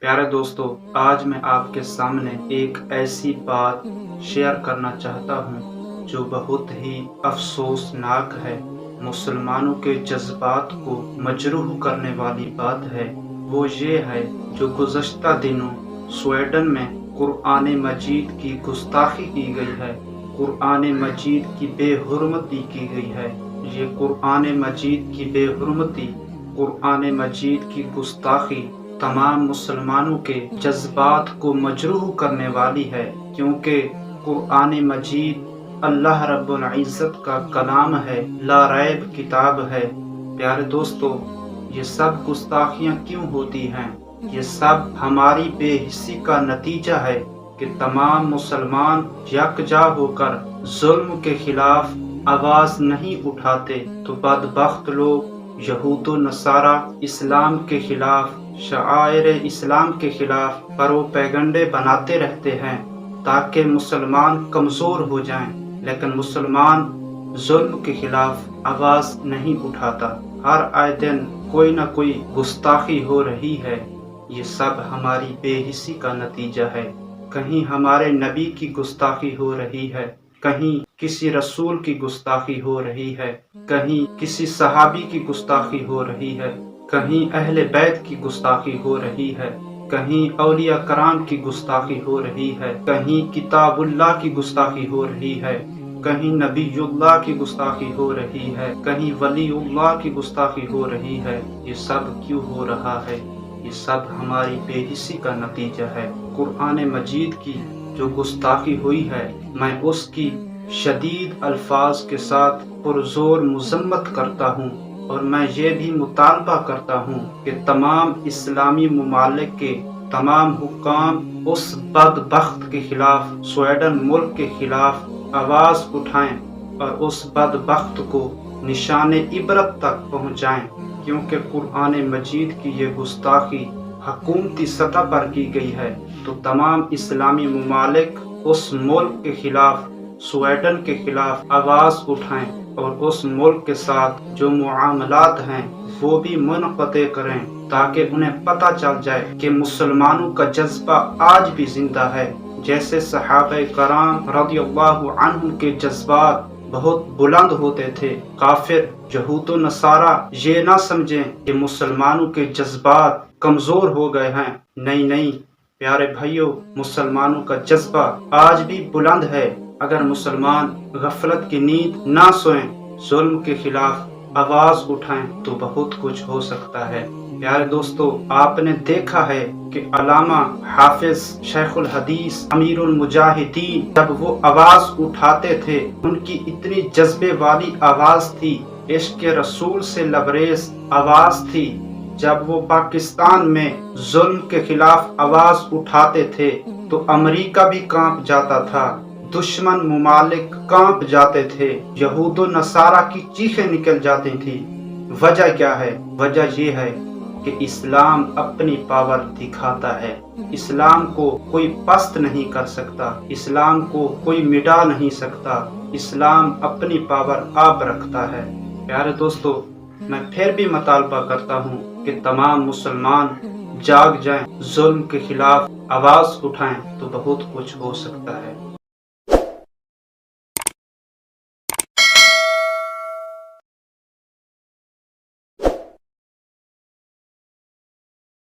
پیارے دوستو، آج میں آپ کے سامنے ایک ایسی بات شیئر کرنا چاہتا ہوں جو بہت ہی افسوسناک ہے، مسلمانوں کے جذبات کو مجروح کرنے والی بات ہے۔ وہ یہ ہے جو گزشتہ دنوں سویڈن میں قرآن مجید کی گستاخی کی گئی ہے، قرآن مجید کی بے حرمتی کی گئی ہے۔ یہ قرآن مجید کی بے حرمتی، قرآن مجید کی گستاخی تمام مسلمانوں کے جذبات کو مجروح کرنے والی ہے، کیونکہ قرآن مجید اللہ رب العزت کا کلام ہے، لا ریب کتاب ہے۔ پیارے دوستو، یہ سب گستاخیاں کیوں ہوتی ہیں؟ یہ سب ہماری بے حسی کا نتیجہ ہے کہ تمام مسلمان یکجا ہو کر ظلم کے خلاف آواز نہیں اٹھاتے، تو بدبخت لوگ یہود و نصارہ اسلام کے خلاف، شعائر اسلام کے خلاف پروپیگنڈے بناتے رہتے ہیں تاکہ مسلمان کمزور ہو جائیں، لیکن مسلمان ظلم کے خلاف آواز نہیں اٹھاتا۔ ہر آئے دن کوئی نہ کوئی گستاخی ہو رہی ہے۔ یہ سب ہماری بے حسی کا نتیجہ ہے۔ کہیں ہمارے نبی کی گستاخی ہو رہی ہے، کہیں کسی رسول کی گستاخی ہو رہی ہے، کہیں کسی صحابی کی گستاخی ہو رہی ہے، کہیں اہل بیت کی گستاخی ہو رہی ہے، کہیں اولیاء کرام کی گستاخی ہو رہی ہے، کہیں کتاب اللہ کی گستاخی ہو رہی ہے، کہیں نبی اللہ کی گستاخی ہو رہی ہے، کہیں ولی اللہ کی گستاخی ہو رہی ہے۔ یہ سب کیوں ہو رہا ہے؟ یہ سب ہماری بے حسی کا نتیجہ ہے۔ قرآن مجید کی جو گستاخی ہوئی ہے، میں اس کی شدید الفاظ کے ساتھ پرزور مذمت کرتا ہوں، اور میں یہ بھی مطالبہ کرتا ہوں کہ تمام اسلامی ممالک کے تمام حکام اس بدبخت کے خلاف، سویڈن ملک کے خلاف آواز اٹھائیں اور اس بدبخت کو نشان عبرت تک پہنچائیں، کیونکہ قرآن مجید کی یہ گستاخی حکومتی سطح پر کی گئی ہے، تو تمام اسلامی ممالک اس ملک کے خلاف، سویڈن کے خلاف آواز اٹھائیں اور اس ملک کے ساتھ جو معاملات ہیں وہ بھی منقطع کریں، تاکہ انہیں پتہ چل جائے کہ مسلمانوں کا جذبہ آج بھی زندہ ہے۔ جیسے صحابہ کرام رضی اللہ عنہم کے جذبات بہت بلند ہوتے تھے، کافر یہود و نصارہ یہ نہ سمجھیں کہ مسلمانوں کے جذبات کمزور ہو گئے ہیں۔ نہیں، پیارے بھائیوں، مسلمانوں کا جذبہ آج بھی بلند ہے۔ اگر مسلمان غفلت کی نیند نہ سوئیں، ظلم کے خلاف آواز اٹھائیں، تو بہت کچھ ہو سکتا ہے۔ پیارے دوستو، آپ نے دیکھا ہے کہ علامہ حافظ شیخ الحدیث امیر المجاہدین جب وہ آواز اٹھاتے تھے، ان کی اتنی جذبے والی آواز تھی، عشق رسول سے لبریز آواز تھی۔ جب وہ پاکستان میں ظلم کے خلاف آواز اٹھاتے تھے تو امریکہ بھی کانپ جاتا تھا، دشمن ممالک کانپ جاتے تھے، یہود و نصارہ کی چیخیں نکل جاتی تھیں۔ وجہ کیا ہے؟ وجہ یہ ہے کہ اسلام اپنی پاور دکھاتا ہے۔ اسلام کو کوئی پست نہیں کر سکتا، اسلام کو کوئی مٹا نہیں سکتا، اسلام اپنی پاور آپ رکھتا ہے۔ پیارے دوستو، میں پھر بھی مطالبہ کرتا ہوں کہ تمام مسلمان جاگ جائیں، ظلم کے خلاف آواز اٹھائیں، تو بہت کچھ ہو سکتا ہے۔